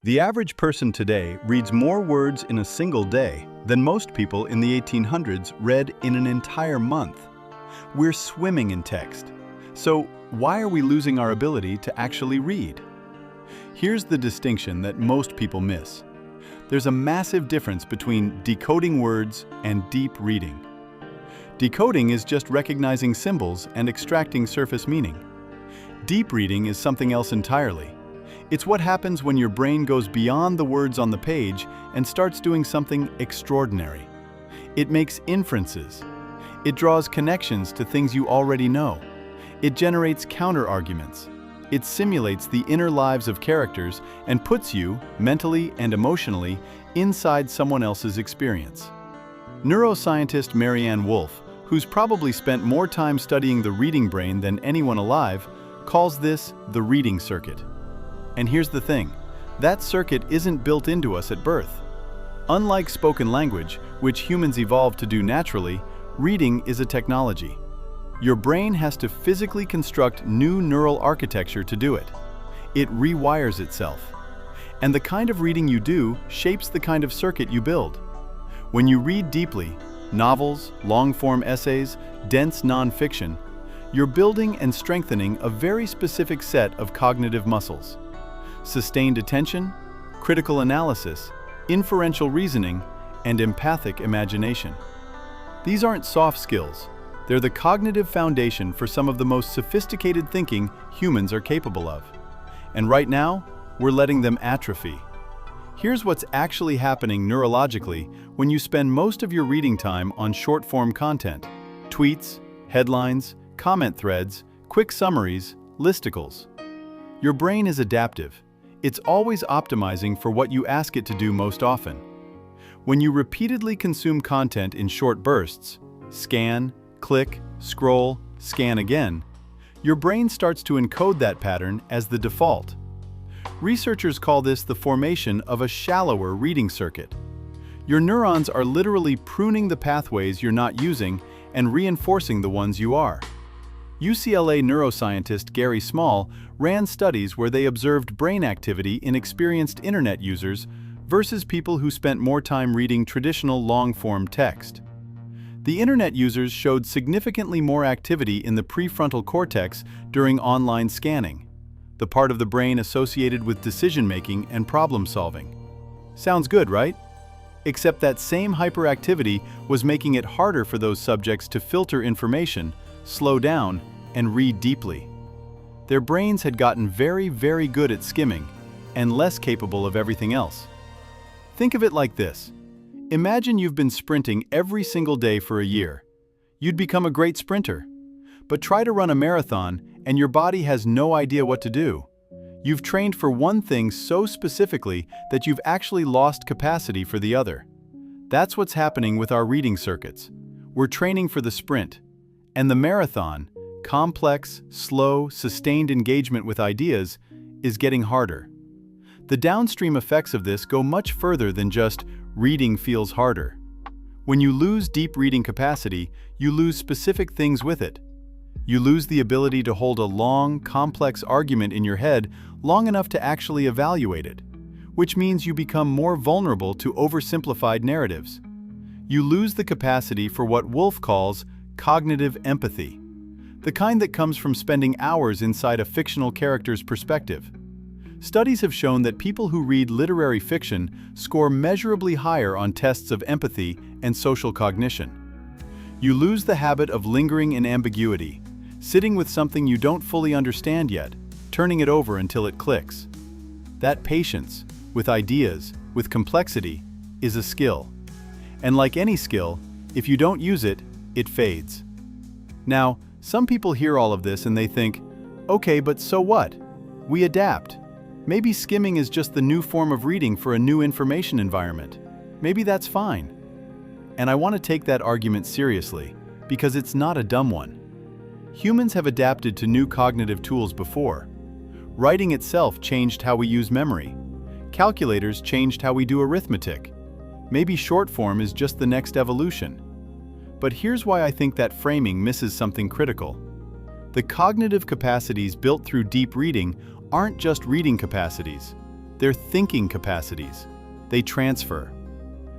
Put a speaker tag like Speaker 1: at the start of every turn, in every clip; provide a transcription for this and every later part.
Speaker 1: The average person today reads more words in a single day than most people in the 1800s read in an entire month. We're swimming in text. So why are we losing our ability to actually read? Here's the distinction that most people miss. There's a massive difference between decoding words and deep reading. Decoding is just recognizing symbols and extracting surface meaning. Deep reading is something else entirely. It's what happens when your brain goes beyond the words on the page and starts doing something extraordinary. It makes inferences. It draws connections to things you already know. It generates counter-arguments. It simulates the inner lives of characters and puts you, mentally and emotionally, inside someone else's experience. Neuroscientist Maryanne Wolf, who's probably spent more time studying the reading brain than anyone alive, calls this the reading circuit. And here's the thing, that circuit isn't built into us at birth. Unlike spoken language, which humans evolved to do naturally, reading is a technology. Your brain has to physically construct new neural architecture to do it. It rewires itself. And the kind of reading you do shapes the kind of circuit you build. When you read deeply, novels, long-form essays, dense nonfiction, you're building and strengthening a very specific set of cognitive muscles. Sustained attention, critical analysis, inferential reasoning, and empathic imagination. These aren't soft skills. They're the cognitive foundation for some of the most sophisticated thinking humans are capable of. And right now, we're letting them atrophy. Here's what's actually happening neurologically when you spend most of your reading time on short-form content: tweets, headlines, comment threads, quick summaries, listicles. Your brain is adaptive. It's always optimizing for what you ask it to do most often. When you repeatedly consume content in short bursts, scan, click, scroll, scan again, your brain starts to encode that pattern as the default. Researchers call this the formation of a shallower reading circuit. Your neurons are literally pruning the pathways you're not using and reinforcing the ones you are. UCLA neuroscientist Gary Small ran studies where they observed brain activity in experienced internet users versus people who spent more time reading traditional long-form text. The internet users showed significantly more activity in the prefrontal cortex during online scanning, the part of the brain associated with decision-making and problem-solving. Sounds good, right? Except that same hyperactivity was making it harder for those subjects to filter information, slow down, and read deeply. Their brains had gotten very, very good at skimming and less capable of everything else. Think of it like this. Imagine you've been sprinting every single day for a year. You'd become a great sprinter. But try to run a marathon and your body has no idea what to do. You've trained for one thing so specifically that you've actually lost capacity for the other. That's what's happening with our reading circuits. We're training for the sprint. And the marathon, complex, slow, sustained engagement with ideas, is getting harder. The downstream effects of this go much further than just reading feels harder. When you lose deep reading capacity, you lose specific things with it. You lose the ability to hold a long, complex argument in your head long enough to actually evaluate it, which means you become more vulnerable to oversimplified narratives. You lose the capacity for what Wolf calls cognitive empathy, the kind that comes from spending hours inside a fictional character's perspective. Studies have shown that people who read literary fiction score measurably higher on tests of empathy and social cognition. You lose the habit of lingering in ambiguity, sitting with something you don't fully understand yet, turning it over until it clicks. That patience, with ideas, with complexity, is a skill. And like any skill, if you don't use it, it fades. Now, some people hear all of this and they think, okay, but so what? We adapt. Maybe skimming is just the new form of reading for a new information environment. Maybe that's fine. And I want to take that argument seriously, because it's not a dumb one. Humans have adapted to new cognitive tools before. Writing itself changed how we use memory. Calculators changed how we do arithmetic. Maybe short form is just the next evolution. But here's why I think that framing misses something critical. The cognitive capacities built through deep reading aren't just reading capacities. They're thinking capacities. They transfer.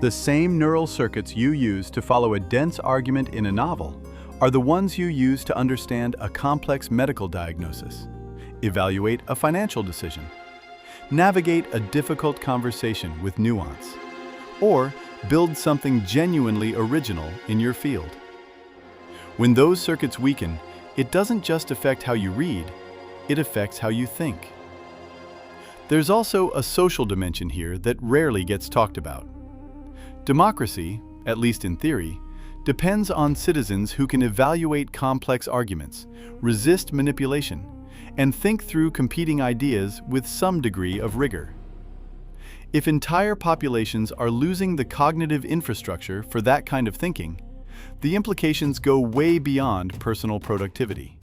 Speaker 1: The same neural circuits you use to follow a dense argument in a novel are the ones you use to understand a complex medical diagnosis, evaluate a financial decision, navigate a difficult conversation with nuance, or build something genuinely original in your field. When those circuits weaken, it doesn't just affect how you read, it affects how you think. There's also a social dimension here that rarely gets talked about. Democracy, at least in theory, depends on citizens who can evaluate complex arguments, resist manipulation, and think through competing ideas with some degree of rigor. If entire populations are losing the cognitive infrastructure for that kind of thinking, the implications go way beyond personal productivity.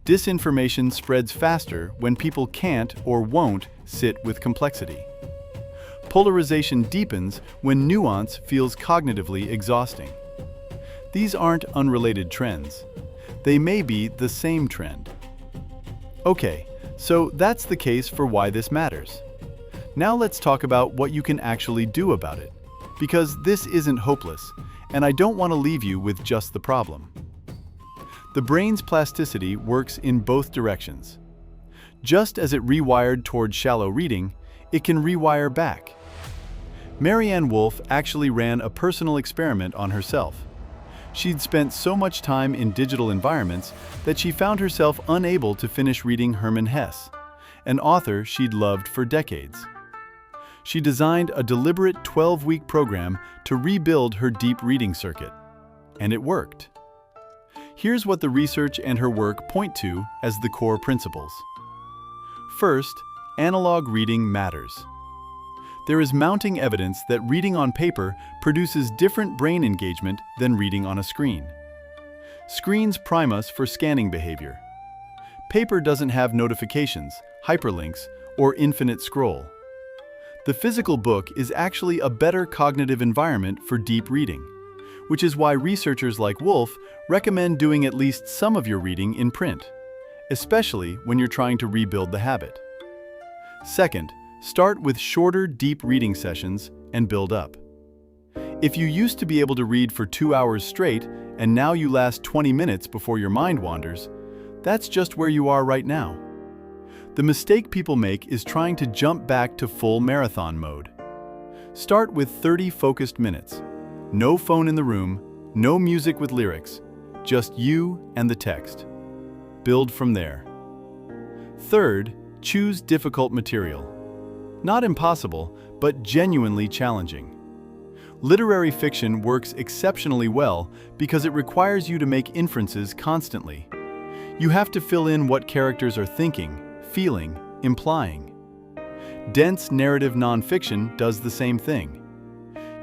Speaker 1: Disinformation spreads faster when people can't or won't sit with complexity. Polarization deepens when nuance feels cognitively exhausting. These aren't unrelated trends. They may be the same trend. Okay, so that's the case for why this matters. Now let's talk about what you can actually do about it, because this isn't hopeless, and I don't want to leave you with just the problem. The brain's plasticity works in both directions. Just as it rewired toward shallow reading, it can rewire back. Maryanne Wolf actually ran a personal experiment on herself. She'd spent so much time in digital environments that she found herself unable to finish reading Hermann Hesse, an author she'd loved for decades. She designed a deliberate 12-week program to rebuild her deep reading circuit, and it worked. Here's what the research and her work point to as the core principles. First, analog reading matters. There is mounting evidence that reading on paper produces different brain engagement than reading on a screen. Screens prime us for scanning behavior. Paper doesn't have notifications, hyperlinks, or infinite scroll. The physical book is actually a better cognitive environment for deep reading, which is why researchers like Wolf recommend doing at least some of your reading in print, especially when you're trying to rebuild the habit. Second, start with shorter, deep reading sessions and build up. If you used to be able to read for 2 hours straight and now you last 20 minutes before your mind wanders, that's just where you are right now. The mistake people make is trying to jump back to full marathon mode. Start with 30 focused minutes. No phone in the room, no music with lyrics, just you and the text. Build from there. Third, choose difficult material. Not impossible, but genuinely challenging. Literary fiction works exceptionally well because it requires you to make inferences constantly. You have to fill in what characters are thinking, feeling, implying. Dense narrative nonfiction does the same thing.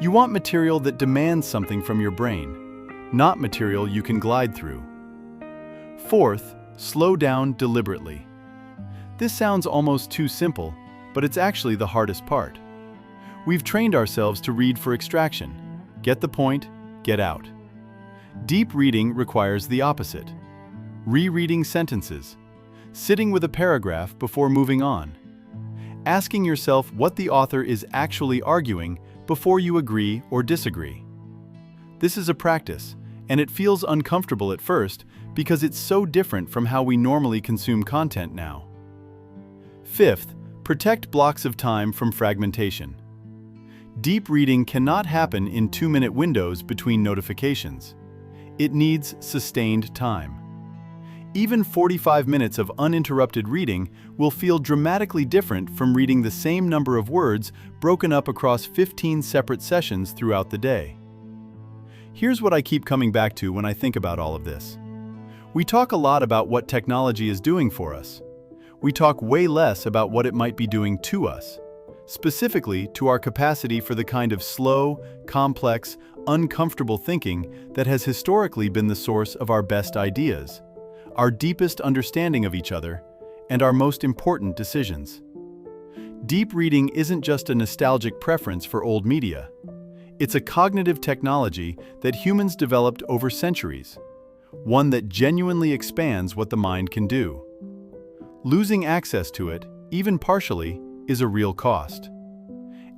Speaker 1: You want material that demands something from your brain, not material you can glide through. Fourth, slow down deliberately. This sounds almost too simple, but it's actually the hardest part. We've trained ourselves to read for extraction. Get the point, get out. Deep reading requires the opposite. Rereading sentences, sitting with a paragraph before moving on, asking yourself what the author is actually arguing before you agree or disagree. This is a practice, and it feels uncomfortable at first because it's so different from how we normally consume content now. Fifth, protect blocks of time from fragmentation. Deep reading cannot happen in 2-minute windows between notifications. It needs sustained time. Even 45 minutes of uninterrupted reading will feel dramatically different from reading the same number of words broken up across 15 separate sessions throughout the day. Here's what I keep coming back to when I think about all of this. We talk a lot about what technology is doing for us. We talk way less about what it might be doing to us, specifically to our capacity for the kind of slow, complex, uncomfortable thinking that has historically been the source of our best ideas, our deepest understanding of each other, and our most important decisions. Deep reading isn't just a nostalgic preference for old media. It's a cognitive technology that humans developed over centuries, one that genuinely expands what the mind can do. Losing access to it, even partially, is a real cost.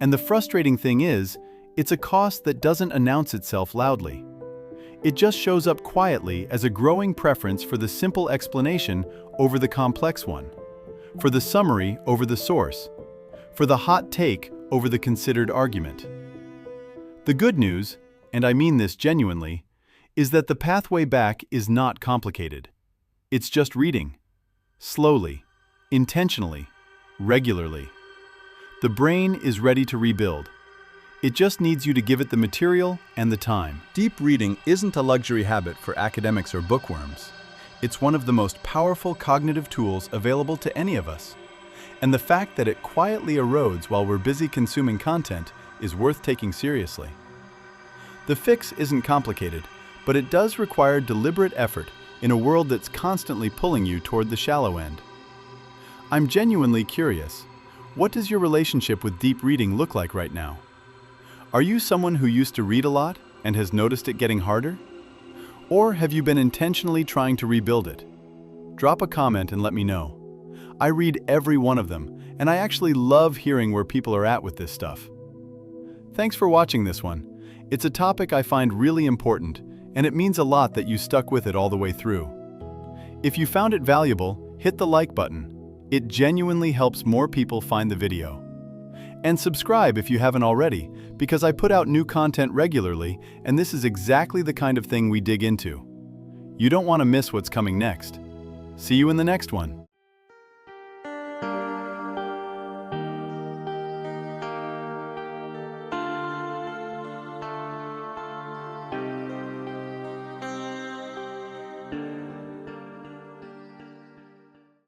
Speaker 1: And the frustrating thing is, it's a cost that doesn't announce itself loudly. It just shows up quietly as a growing preference for the simple explanation over the complex one, for the summary over the source, for the hot take over the considered argument. The good news, and I mean this genuinely, is that the pathway back is not complicated. It's just reading. Slowly, intentionally, regularly. The brain is ready to rebuild. It just needs you to give it the material and the time. Deep reading isn't a luxury habit for academics or bookworms. It's one of the most powerful cognitive tools available to any of us. And the fact that it quietly erodes while we're busy consuming content is worth taking seriously. The fix isn't complicated, but it does require deliberate effort in a world that's constantly pulling you toward the shallow end. I'm genuinely curious. What does your relationship with deep reading look like right now? Are you someone who used to read a lot and has noticed it getting harder? Or have you been intentionally trying to rebuild it? Drop a comment and let me know. I read every one of them, and I actually love hearing where people are at with this stuff. Thanks for watching this one. It's a topic I find really important, and it means a lot that you stuck with it all the way through. If you found it valuable, hit the like button. It genuinely helps more people find the video. And subscribe if you haven't already, because I put out new content regularly, and this is exactly the kind of thing we dig into. You don't want to miss what's coming next. See you in the next one.